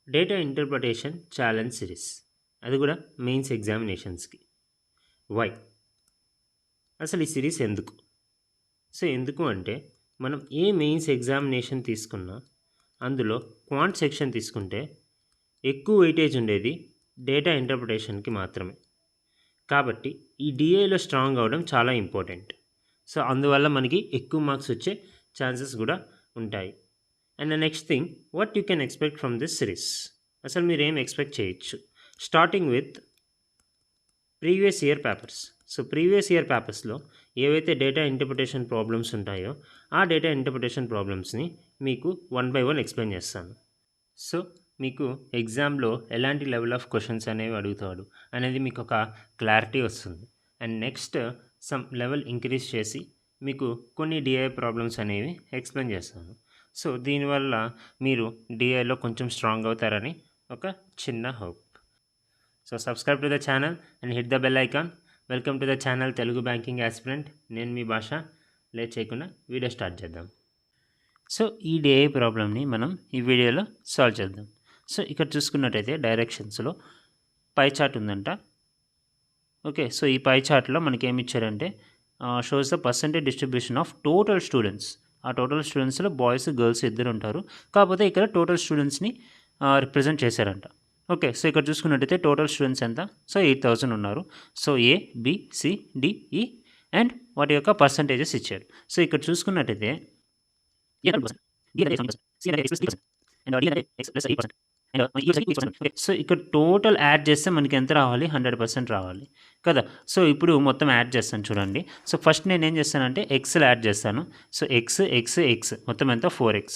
Data interpretation challenge series, అది కూడా mains ఎగ్జామినేషన్స్కి. Why అసలు ఈ సిరీస్ ఎందుకు? ఎందుకు అంటే మనం ఏ మెయిన్స్ ఎగ్జామినేషన్ తీసుకున్నా అందులో క్వాంట్ సెక్షన్ తీసుకుంటే ఎక్కువ వెయిటేజ్ ఉండేది డేటా ఇంటర్ప్రిటేషన్కి మాత్రమే. కాబట్టి ఈ డిఏలో స్ట్రాంగ్ అవడం చాలా ఇంపార్టెంట్. అందువల్ల మనకి ఎక్కువ మార్క్స్ వచ్చే ఛాన్సెస్ కూడా ఉంటాయి. And next thing, what you can expect from this series? అసలు మీరు ఏం ఎక్స్పెక్ట్ చేయొచ్చు? Starting with previous year papers. Previous year పేపర్స్లో ఏవైతే డేటా ఇంటర్ప్రిటేషన్ ప్రాబ్లమ్స్ ఉంటాయో ఆ డేటా ఇంటర్ప్రిటేషన్ ప్రాబ్లమ్స్ని మీకు 1 by 1 ఎక్స్ప్లెయిన్ చేస్తాను. మీకు ఎగ్జామ్లో ఎలాంటి లెవెల్ ఆఫ్ క్వశ్చన్స్ అనేవి అడుగుతాడు అనేది మీకు ఒక క్లారిటీ వస్తుంది. And next some level increase చేసి మీకు కొన్ని డిఐ ప్రాబ్లమ్స్ అనేవి ఎక్స్ప్లెయిన్ చేస్తాను. దీనివల్ల మీరు డిఐలో కొంచెం స్ట్రాంగ్ అవుతారని ఒక చిన్న hope. Subscribe to the channel and hit the bell icon. Welcome to the channel Telugu banking aspirant. నేను మీ భాష. లేట్ చేయకుండా వీడియో స్టార్ట్ చేద్దాం. ఈ డిఐ ప్రాబ్లమ్ని మనం ఈ వీడియోలో సాల్వ్ చేద్దాం. ఇక్కడ చూసుకున్నట్టయితే డైరెక్షన్స్లో పై చార్ట్ ఉందంట. ఓకే, ఈ పై చార్ట్లో మనకి ఏమి ఇచ్చారంటే shows the percentage distribution of total students. ఆ టోటల్ స్టూడెంట్స్లో బాయ్స్ గర్ల్స్ ఇద్దరు ఉంటారు, కాకపోతే ఇక్కడ టోటల్ స్టూడెంట్స్ని రిప్రజెంట్ చేశారంట. ఓకే, ఇక్కడ చూసుకున్నట్టయితే టోటల్ స్టూడెంట్స్ ఎంత? 8,000 ఉన్నారు. ఏ, బి, సి, డి, ఈ అండ్ వాటి యొక్క పర్సంటేజెస్ ఇచ్చారు. ఇక్కడ చూసుకున్నట్టయితే ఇక్కడ టోటల్ యాడ్ చేస్తే మనకి ఎంత రావాలి? 100% రావాలి కదా. ఇప్పుడు మొత్తం యాడ్ చేస్తాను చూడండి. ఫస్ట్ నేను ఏం చేస్తానంటే ఎక్స్లో యాడ్ చేస్తాను. ఎక్స్ ఎక్స్ ఎక్స్ మొత్తం ఎంత? 4x.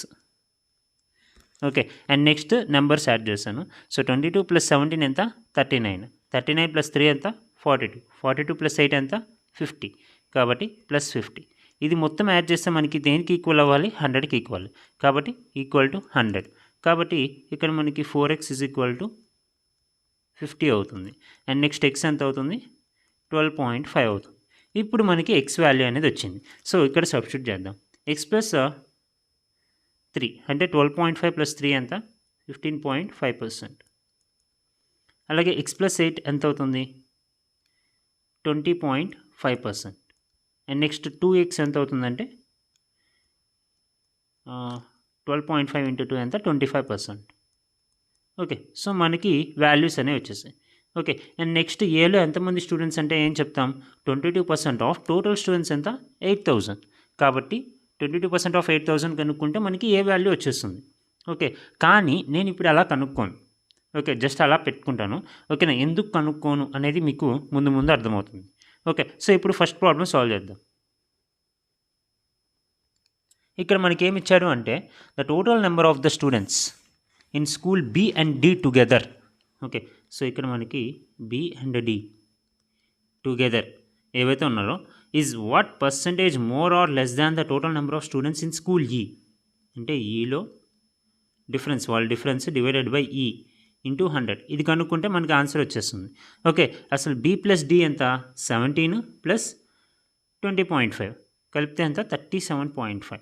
Okay, and next numbers add చేస్తాను. 22 + 17 ఎంత? 39. 39 + 3 ఎంత? 42. 42 + 8 ఎంత? 50. కాబట్టి +50. ఇది మొత్తం యాడ్ చేస్తే మనకి దేనికి ఈక్వల్ అవ్వాలి? 100కి ఈక్వల్. కాబట్టి ఈక్వల్ టు 100. కాబట్టి ఇక్కడ మనకి 4x = 50 అవుతుంది. అండ్ నెక్స్ట్ ఎక్స్ ఎంత అవుతుంది? 12.5 అవుతుంది. ఇప్పుడు మనకి ఎక్స్ వాల్యూ అనేది వచ్చింది. ఇక్కడ సబ్స్టిట్యూట్ చేద్దాం. ఎక్స్ ప్లస్ 3 అంటే 12.5 + 3 ఎంత? 15.5%. అలాగే ఎక్స్ ప్లస్ 8 ఎంత అవుతుంది? 20.5%. అండ్ నెక్స్ట్ 2x ఎంత అవుతుందంటే 12.5 × 2 ఎంత? 25%. ఓకే, మనకి వాల్యూస్ అనేవి వచ్చేసాయి. ఓకే, అండ్ నెక్స్ట్ ఏలో ఎంతమంది స్టూడెంట్స్ అంటే ఏం చెప్తాం? 22% ఆఫ్ టోటల్ స్టూడెంట్స్ ఎంత? 8,000. కాబట్టి 22% ఆఫ్ 8,000 కనుక్కుంటే మనకి ఏ వాల్యూ వచ్చేస్తుంది. ఓకే, కానీ నేను ఇప్పుడు అలా కనుక్కోను. ఓకే, జస్ట్ అలా పెట్టుకుంటాను. ఓకేనా? ఎందుకు కనుక్కోను అనేది మీకు ముందు అర్థమవుతుంది. ఓకే, ఇప్పుడు ఫస్ట్ ప్రాబ్లమ్ సాల్వ్ చేద్దాం. ఇక్కడ మనకి ఏమి ఇచ్చాడు అంటే the total number of the students in school B and D together. Okay, ఇక్కడ మనకి బి అండ్ డి టుగెదర్ ఏవైతే ఉన్నారో is what percentage more or less than the total number of students in school E. అంటే ఈలో difference, వాళ్ళ difference divided by E into 100. ఇది కనుక్కుంటే మనకి ఆన్సర్ వచ్చేస్తుంది. ఓకే, అసలు బి ప్లస్ డి ఎంత? 17 + 20.5 కలిపితే ఎంత? 37.5.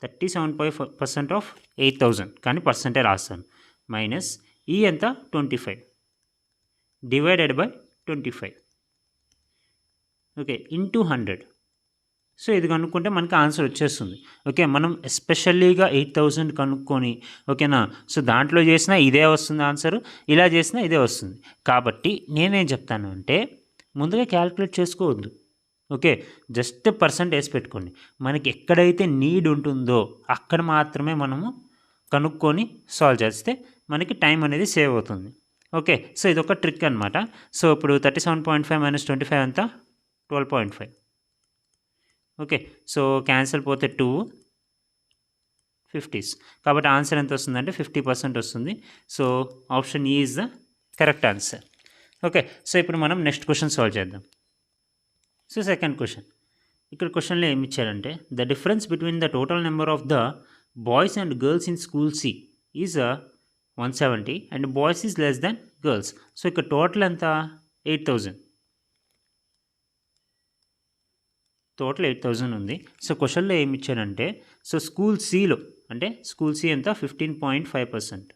37.5% ఆఫ్ 8,000 కానీ పర్సెంటే రాస్తాను. మైనస్ ఈ ఎంత? 25 డివైడెడ్ బై 25. Okay, into 100. ఇది కనుక్కుంటే మనకి ఆన్సర్ వచ్చేస్తుంది. ఓకే, మనం ఎస్పెషల్లీగా 8,000 కనుక్కొని, ఓకేనా, దాంట్లో చేసినా ఇదే వస్తుంది ఆన్సర్, ఇలా చేసినా ఇదే వస్తుంది. కాబట్టి నేనేం చెప్తాను అంటే ముందుగా క్యాలిక్యులేట్ చేసుకోవద్దు. ఓకే, జస్ట్ పర్సెంట్ వేసి పెట్టుకోండి. మనకి ఎక్కడైతే నీడ్ ఉంటుందో అక్కడ మాత్రమే మనము కనుక్కొని సాల్వ్ చేస్తే మనకి టైం అనేది సేవ్ అవుతుంది. ఓకే, ఇది ఒక ట్రిక్ అనమాట. ఇప్పుడు 37.5 - 25 ఎంత? 12.5. ఓకే, క్యాన్సిల్ పోతే 2 50s. కాబట్టి ఆన్సర్ ఎంత వస్తుందంటే 50% వస్తుంది. Option E is the correct answer. Okay, ఇప్పుడు మనం నెక్స్ట్ క్వశ్చన్ సాల్వ్ చేద్దాం. Second question. ఇక్కడ క్వశ్చన్లో ఏమి ఇచ్చారంటే the difference between the total number of the boys and girls in school C is 170 and boys is less than girls. ఇక్కడ total ఎంత? 8,000. Total 8,000 ఉంది. క్వశ్చన్లో ఏమి ఇచ్చారంటే స్కూల్ సిలో అంటే స్కూల్ సి ఎంత? 15.5%.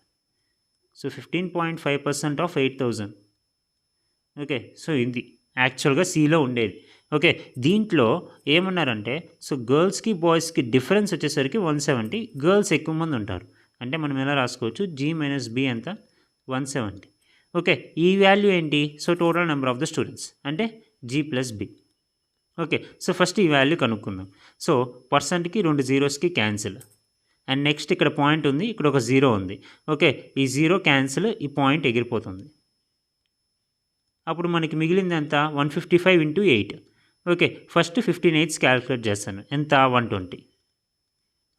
So 15.5% of 8,000. ఓకే, సో ఇది యాక్చువల్గా సిలో ఉండేది. ఓకే, దీంట్లో ఏమన్నారంటే సో గర్ల్స్కి బాయ్స్కి డిఫరెన్స్ వచ్చేసరికి 170, గర్ల్స్ ఎక్కువ మంది ఉంటారు. అంటే మనం ఎలా రాసుకోవచ్చు, G మైనస్ B ఎంత 170. ఓకే, ఈ వాల్యూ ఏంటి, so total number of the students అంటే G plus B. Okay, so first ఈ వాల్యూ కనుక్కుందాం. సో పర్సెంట్కి 2 జీరోస్కి క్యాన్సిల్, అండ్ నెక్స్ట్ ఇక్కడ పాయింట్ ఉంది, ఇక్కడ ఒక జీరో ఉంది. ఓకే, ఈ జీరో క్యాన్సిల్, ఈ పాయింట్ ఎగిరిపోతుంది. అప్పుడు మనకి మిగిలింది ఎంత, 155 ఇంటూ 8. ఓకే, ఫస్ట్ 15/8 క్యాలిక్యులేట్ చేస్తాను, ఎంత 120.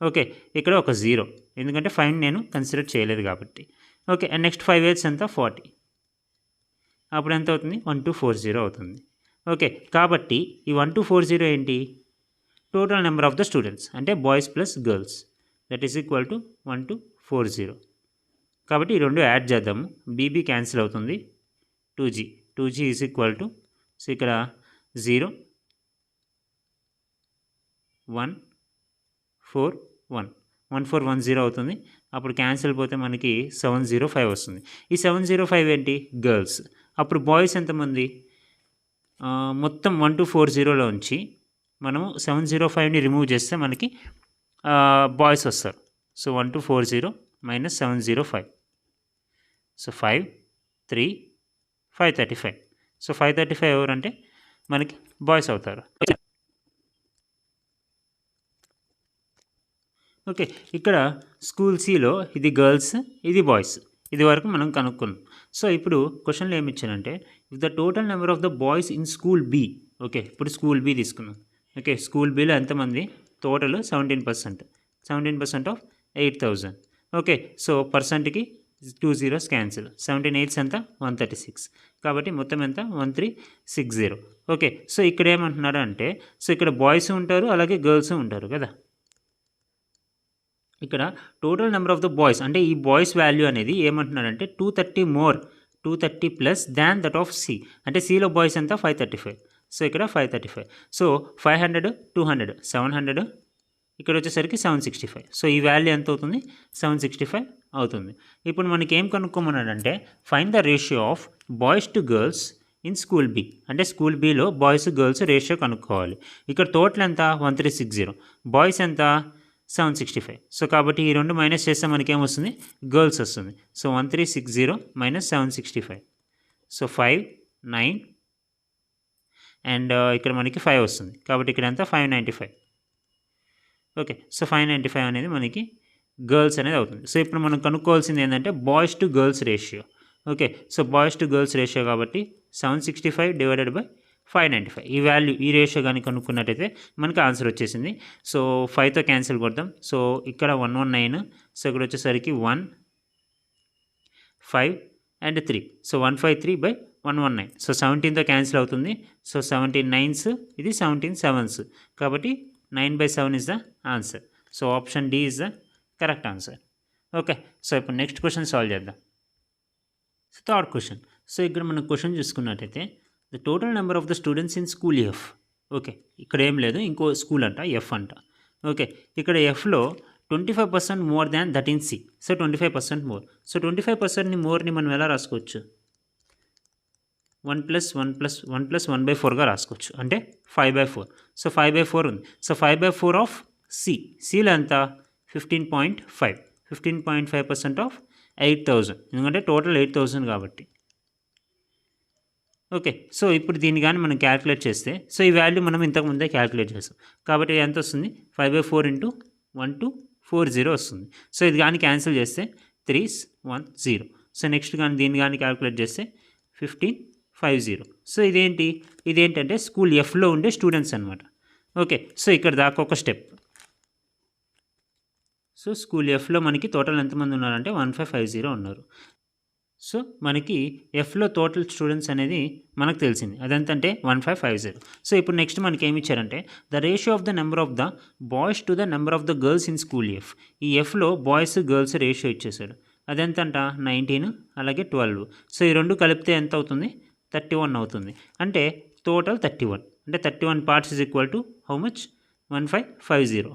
ఓకే, ఇక్కడ ఒక జీరో, ఎందుకంటే 5 నేను కన్సిడర్ చేయలేదు కాబట్టి. ఓకే, అండ్ నెక్స్ట్ 5/8 ఎంత 40. అప్పుడు ఎంత అవుతుంది, 1240 అవుతుంది. ఓకే, కాబట్టి ఈ 1240 ఏంటి, total number of the students అంటే boys plus girls, that is equal to 1240. కాబట్టి ఈ రెండు యాడ్ చేద్దాము, బీబీ క్యాన్సిల్ అవుతుంది, 2G is equal to, so ఇక్కడ 0 1 4 1 1410 అవుతుంది. అప్పుడు క్యాన్సిల్ పోతే మనకి 705 వస్తుంది. ఈ 705 ఏంటి, గర్ల్స్. అప్పుడు బాయ్స్ ఎంతమంది, మొత్తం 1240లో ఉంచి మనము 705ని రిమూవ్ చేస్తే మనకి బాయ్స్ వస్తారు. So 1240 minus 705, so 5 3 535. సో 535 ఎవరంటే మనకి బాయ్స్ అవుతారు. ఓకే, ఇక్కడ స్కూల్ సిలో ఇది గర్ల్స్, ఇది బాయ్స్, ఇది వరకు మనం కనుక్కున్నాం. సో ఇప్పుడు క్వశ్చన్లో ఏమి ఇచ్చానంటే, if the total number of the boys in school B. Okay, ఇప్పుడు స్కూల్ బి తీసుకున్నాం. ఓకే, స్కూల్ బిలో ఎంతమంది, టోటల్ 17% ఆఫ్ 8,000. ఓకే, సో పర్సెంట్కి 2 జీరోస్ క్యాన్సిల్, 17/8 ఎంత 136, కాబట్టి మొత్తం ఎంత 1360. ఓకే, సో ఇక్కడ ఏమంటున్నాడు అంటే, సో ఇక్కడ బాయ్స్ ఉంటారు అలాగే గర్ల్స్ ఉంటారు కదా. ఇక్కడ total number of the boys అంటే ఈ బాయ్స్ వాల్యూ అనేది ఏమంటున్నాడంటే 230 plus than that of C. అంటే సిలో బాయ్స్ ఎంత 535, సో ఇక్కడ 535. సో 500 200 700, ఇక్కడ వచ్చేసరికి 765. సో ఈ వాల్యూ ఎంత అవుతుంది, 765 అవుతుంది. ఇప్పుడు మనకి ఏం కనుక్కోమన్నాడంటే, find the ratio of boys to girls in school B. అంటే స్కూల్ బిలో బాయ్స్ గర్ల్స్ రేషియో కనుక్కోవాలి. ఇక్కడ టోటల్ ఎంత 1360, బాయ్స్ ఎంత 765. సో కాబట్టి ఈ రెండు మైనస్ చేస్తే మనకి ఏమొస్తుంది, గర్ల్స్ వస్తుంది. సో 1360 మైనస్ 765, సో 5 9 అండ్ ఇక్కడ మనకి 5 వస్తుంది. కాబట్టి ఇక్కడ ఎంత 595. ఓకే, సో 595 అనేది మనకి గర్ల్స్ అనేది అవుతుంది. సో ఇప్పుడు మనం కనుక్కోవాల్సింది ఏంటంటే boys to girls ratio. Okay, so boys to girls ratio కాబట్టి 765 డివైడెడ్ బై 595. ఈ వాల్యూ, ఈ రేషియో కానీ కనుక్కున్నట్టయితే మనకి ఆన్సర్ వచ్చేసింది. సో 5తో క్యాన్సిల్ కొడదాం. సో ఇక్కడ 119, సో ఇక్కడ వచ్చేసరికి 1 5 అండ్ 3, సో 153 బై 119. సో 17తో క్యాన్సిల్ అవుతుంది. సో 17 9s, ఇది 17 7s, కాబట్టి 9/7 is the answer. So option D is the correct answer. Okay, so ఇప్పుడు నెక్స్ట్ క్వశ్చన్ సాల్వ్ చేద్దాం. So third question. సో ఇక్కడ మనం క్వశ్చన్ చూసుకున్నట్టయితే, the total number of the students in school F. Okay, ఇక్కడ ఏం లేదు, ఇంకో స్కూల్ అంట ఎఫ్ అంట. ఓకే, ఇక్కడ ఎఫ్లో 25% more than that in C. So 25% more. So 25%ని మోర్ని మనం ఎలా రాసుకోవచ్చు, 1+1+1/4గా రాసుకోవచ్చు, అంటే 5/4. సో 5/4 ఉంది. So 5/4 of C. సిలో ఎంత 15.5, 15.5% ఆఫ్ 8,000, ఎందుకంటే టోటల్ 8,000 కాబట్టి. ఓకే, సో ఇప్పుడు దీన్ని కానీ మనం క్యాలిక్యులేట్ చేస్తే, సో ఈ వాల్యూ మనం ఇంతకుముందే క్యాలిక్యులేట్ చేస్తాం కాబట్టి ఎంత వస్తుంది, 5/4 ఇంటూ 1240 వస్తుంది. సో ఇది కానీ క్యాన్సిల్ చేస్తే 310. సో నెక్స్ట్ కానీ దీన్ని కానీ క్యాలిక్యులేట్ చేస్తే 1550. సో ఇదేంటంటే స్కూల్ ఎఫ్లో ఉండే స్టూడెంట్స్ అనమాట. ఓకే, సో ఇక్కడ దాకా ఒక స్టెప్. సో స్కూల్ ఎఫ్లో మనకి టోటల్ ఎంతమంది ఉన్నారంటే 1550 ఉన్నారు. సో మనకి ఎఫ్లో టోటల్ స్టూడెంట్స్ అనేది మనకు తెలిసింది, అదెంతంటే 1550. సో ఇప్పుడు నెక్స్ట్ మనకి ఏమి ఇచ్చారంటే, the ratio of the number of the boys to the number of the girls in school F. ఈ ఎఫ్లో బాయ్స్ గర్ల్స్ రేషియో ఇచ్చేసాడు, అదెంతంట 19 అలాగే 12. సో ఈ రెండు కలిపితే ఎంత అవుతుంది, 31 అవుతుంది. అంటే టోటల్ 31, అంటే 31 parts is equal to how much, 1550.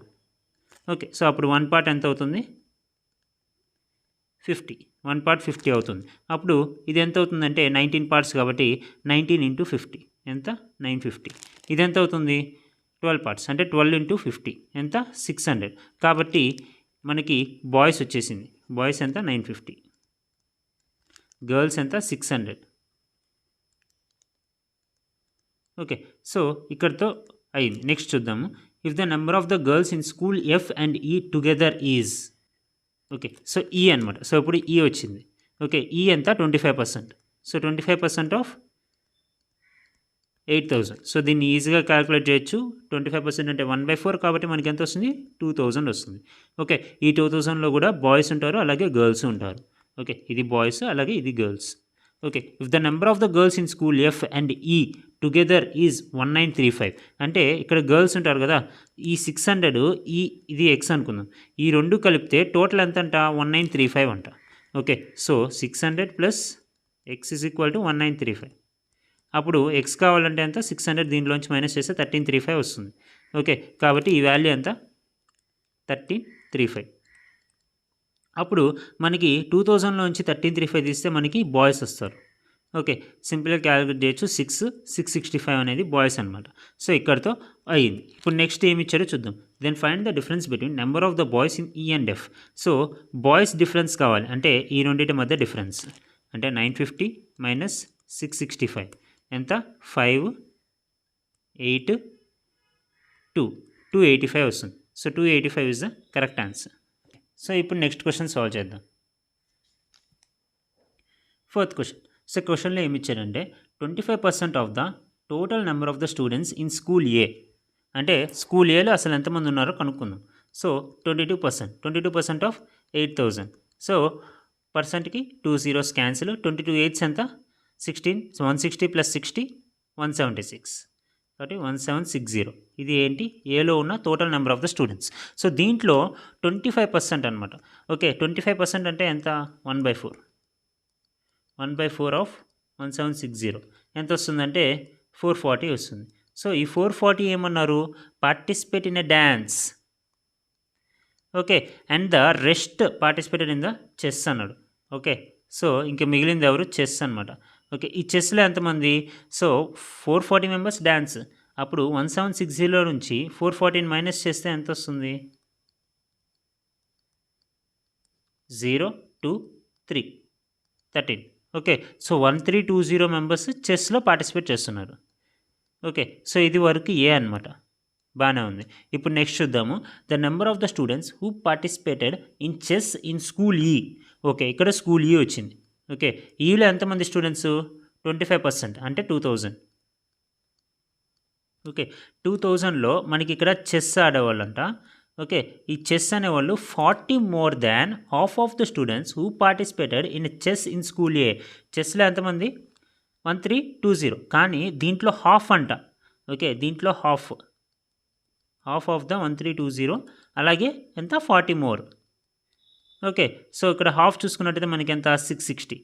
Okay, so అప్పుడు 1 పార్ట్ ఎంత అవుతుంది, 50. 1 పార్ట్ 50 అవుతుంది. అప్పుడు ఇది ఎంత అవుతుందంటే 19 పార్ట్స్ కాబట్టి 19 ఇంటూ 50 ఎంత 950. ఇది ఎంత అవుతుంది 12 పార్ట్స్ అంటే 12 ఇంటూ 50 ఎంత 600. కాబట్టి మనకి బాయ్స్ వచ్చేసింది. బాయ్స్ ఎంత 950, గర్ల్స్ ఎంత 600. ఓకే, సో ఇక్కడితో అయింది. నెక్స్ట్ చూద్దాము. If the number of the girls in school F and ఈ టుగెదర్ ఈజ్, ఓకే, సో ఈ అనమాట. సో ఇప్పుడు ఈ వచ్చింది. ఓకే, ఈ ఎంత 25%. So 25% of 8000. సో దీన్ని ఈజీగా క్యాలిక్యులేట్ చేయొచ్చు. 25% అంటే 1/4 కాబట్టి మనకి ఎంత వస్తుంది 2000 వస్తుంది. ఓకే, ఈ 2000లో కూడా బాయ్స్ ఉంటారు అలాగే గర్ల్స్ ఉంటారు. ఓకే, ఇది బాయ్స్ అలాగే ఇది girls. Okay, if the number of the girls in school F and ఈ టుగెదర్ ఈజ్ 1935. అంటే ఇక్కడ గర్ల్స్ ఉంటారు కదా, ఈ 600 ఇది ఎక్స్ అనుకుందాం. ఈ రెండు కలిపితే టోటల్ ఎంత అంట 1935 అంట. Okay, so 600 plus X is equal to 1935. అప్పుడు ఎక్స్ కావాలంటే ఎంత 600 దీంట్లోంచి మైనస్ చేస్తే 1335 వస్తుంది. ఓకే, కాబట్టి ఈ వాల్యూ ఎంత 1335. అప్పుడు మనకి 2000లోంచి 1335 తీస్తే మనకి బాయ్స్ వస్తారు. ఓకే, సింపుల్గా క్యాలిక్యులేట్ చేయొచ్చు. 665 అనేది బాయ్స్ అనమాట. సో ఇక్కడితో అయ్యింది. ఇప్పుడు నెక్స్ట్ ఏమి ఇచ్చారో చూద్దాం. Then find the difference between number of the boys in E and F. So boys difference కావాలి అంటే ఈ రెండింటి మధ్య డిఫరెన్స్ అంటే 950 మైనస్ 665 ఎంత 5, 8, 2, 285 వస్తుంది. So 285 is the correct answer. So ఇప్పుడు నెక్స్ట్ క్వశ్చన్ సాల్వ్ చేద్దాం. Fourth question. సో క్వశ్చన్లో ఏమి ఇచ్చారంటే 25% of the total number of the students in school A, అంటే స్కూల్ ఏలో అసలు ఎంతమంది ఉన్నారో కనుక్కుందాం. So 22% of 8000. సో పర్సెంట్కి 2 zeros క్యాన్సిల్. 22 8s ఎంత 16. 160 ప్లస్ 60 176 కాబట్టి 1760. ఇది ఏంటి ఏలో ఉన్న total number of the students. So దీంట్లో 25% అనమాట. ఓకే, 25% అంటే ఎంత 1/4. 1/4 ఆఫ్ 1760 ఎంత వస్తుందంటే 440 వస్తుంది. సో ఈ 440 ఏమన్నారు participate in a dance. Okay, and the rest participated in the chess అన్నాడు. ఓకే, సో ఇంకా మిగిలింది ఎవరు చెస్ అనమాట. ఓకే, ఈ చెస్లో ఎంతమంది సో 440 మెంబర్స్ డ్యాన్స్. అప్పుడు 1760 నుంచి 440 మైనస్ చేస్తే ఎంత వస్తుంది 0, 2, 3, 13. ఓకే, సో 1320 మెంబర్స్ చెస్లో పార్టిసిపేట్ చేస్తున్నారు. ఓకే, సో ఇది వరకు ఏ అనమాట. బాగానే ఉంది. ఇప్పుడు నెక్స్ట్ చూద్దాము. The number of the students who participated in chess in school ఈ. ఓకే, ఇక్కడ స్కూల్ ఈ వచ్చింది. ఓకే, ఈలో ఎంతమంది స్టూడెంట్స్ 25% అంటే 2000. ఓకే, 2000లో మనకి ఇక్కడ చెస్ ఆడేవాళ్ళంట. ఓకే, ఈ చెస్ అనేవాళ్ళు 40 more than half of the students who participated in chess in school A. చెస్లో ఎంతమంది 1320 కానీ దీంట్లో హాఫ్ అంట. ఓకే, దీంట్లో హాఫ్ ఆఫ్ ద 1320 అలాగే ఎంత 40 more. ఓకే, సో ఇక్కడ హాఫ్ చూసుకున్నట్టయితే మనకి ఎంత 660.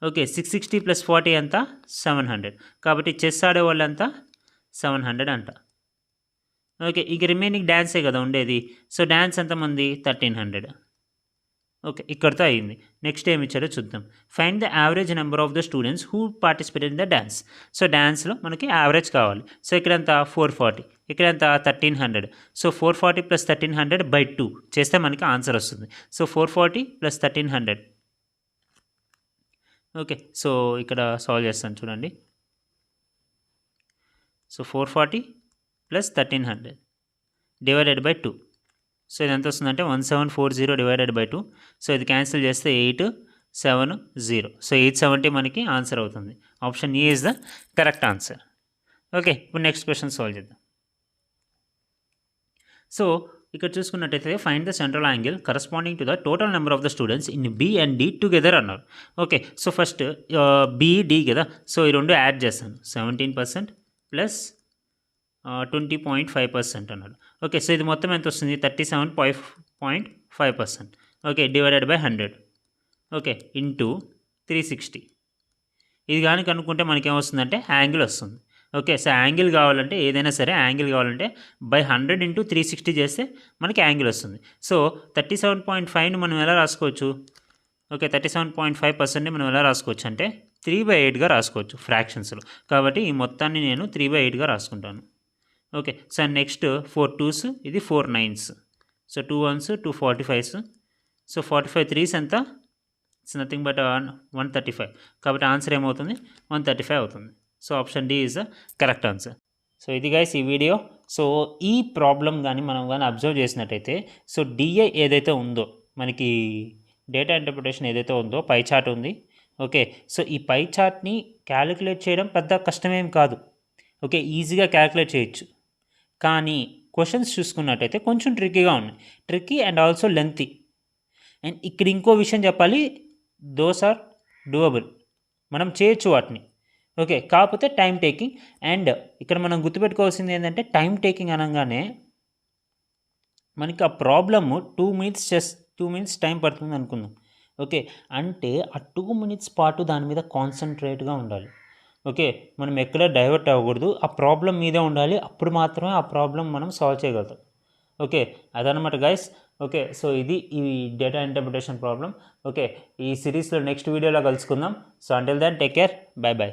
ఓకే, 660 ప్లస్ 40 ఎంత 700. కాబట్టి చెస్ ఆడేవాళ్ళు ఎంత 700 అంట. ఓకే, ఇక రిమైనింగ్ డ్యాన్సే కదా ఉండేది. సో డ్యాన్స్ ఎంతమంది 1300. ఓకే, ఇక్కడితో అయింది. నెక్స్ట్ ఏమి ఇచ్చారో చూద్దాం. Find the average number of the students who participated in the dance. So డ్యాన్స్లో మనకి యావరేజ్ కావాలి. సో ఇక్కడ ఎంత 440, ఇక్కడ ఎంత 1300. సో 440 ప్లస్ 1300/2 చేస్తే మనకి ఆన్సర్ వస్తుంది. So 440 plus 1300. ఓకే, సో ఇక్కడ సాల్వ్ చేస్తాను చూడండి. So 440 plus 1300 divided by 2. So ఇది ఎంత వస్తుందంటే 1740 డివైడెడ్ బై 2. సో ఇది క్యాన్సిల్ చేస్తే 870. సో 870 మనకి ఆన్సర్ అవుతుంది. Option A is the correct answer. Okay, ఇప్పుడు నెక్స్ట్ క్వశ్చన్ సాల్వ్ చేద్దాం. సో ఇక్కడ చూసుకున్నట్టయితే find the central angle corresponding to the total number of the students in B and D together అన్నారు. Okay, so first B కదా, so ఈ రెండు add చేస్తాను. 17% plus 20.5% అన్నాడు. ఓకే, సో ఇది మొత్తం ఎంత వస్తుంది 37.5%. Okay, divided by 100. Okay, into 360. ఇది కానీ కనుక్కుంటే మనకి ఏమొస్తుందంటే యాంగిల్ వస్తుంది. ఓకే, సో యాంగిల్ కావాలంటే ఏదైనా సరే యాంగిల్ కావాలంటే బై 100 ఇంటూ 360 చేస్తే మనకి యాంగిల్ వస్తుంది. సో 37.5ని మనం ఎలా రాసుకోవచ్చు ఓకే 37.5%ని మనం ఎలా రాసుకోవచ్చు అంటే 3/8గా రాసుకోవచ్చు ఫ్రాక్షన్స్లో. కాబట్టి ఈ మొత్తాన్ని నేను 3/8గా రాసుకుంటాను. ఓకే సార్ నెక్స్ట్ 4 2s, ఇది 4 9s. So 2 1s, 2 45s. So 45 3s ఎంత? It's nothing but 135. కాబట్టి ఆన్సర్ ఏమవుతుంది? 135 అవుతుంది. So option D is the correct answer. So ఇది గైస్ ఈ వీడియో. సో ఈ ప్రాబ్లం కానీ మనం కానీ అబ్జర్వ్ చేసినట్టయితే సో డిఐ ఏదైతే ఉందో మనకి డేటా ఇంటర్ప్రిటేషన్ ఏదైతే ఉందో పై చార్ట్ ఉంది. ఓకే సో ఈ పై చార్ట్ని క్యాలిక్యులేట్ చేయడం పెద్ద కష్టమేం కాదు. ఓకే ఈజీగా క్యాలిక్యులేట్ చేయొచ్చు. కానీ క్వశ్చన్స్ చూసుకున్నట్టయితే కొంచెం ట్రిక్కీగా ఉన్నాయి. Tricky and also lengthy. And ఇక్కడ ఇంకో విషయం చెప్పాలి, దోస్ ఆర్ డూయబుల్, మనం చేయొచ్చు వాటిని. ఓకే కాకపోతే టైం టేకింగ్. అండ్ ఇక్కడ మనం గుర్తుపెట్టుకోవాల్సింది ఏంటంటే టైం టేకింగ్ అనగానే మనకి ఆ ప్రాబ్లము 2 మినిట్స్ టైం పడుతుంది అనుకుందాం. ఓకే అంటే ఆ 2 మినిట్స్ పాటు దాని మీద కాన్సన్ట్రేట్గా ఉండాలి. ఓకే మనం ఎక్కడ డైవర్ట్ అవ్వకూడదు, ఆ ప్రాబ్లం మీదే ఉండాలి. అప్పుడు మాత్రమే ఆ ప్రాబ్లం మనం సాల్వ్ చేయగలుగుతాం. ఓకే అదనమాట గైస్. ఓకే సో ఇది ఈ డేటా ఇంటర్ప్రిటేషన్ ప్రాబ్లం. ఓకే ఈ సిరీస్లో నెక్స్ట్ వీడియోలో కలుసుకుందాం. So until then take care, bye by.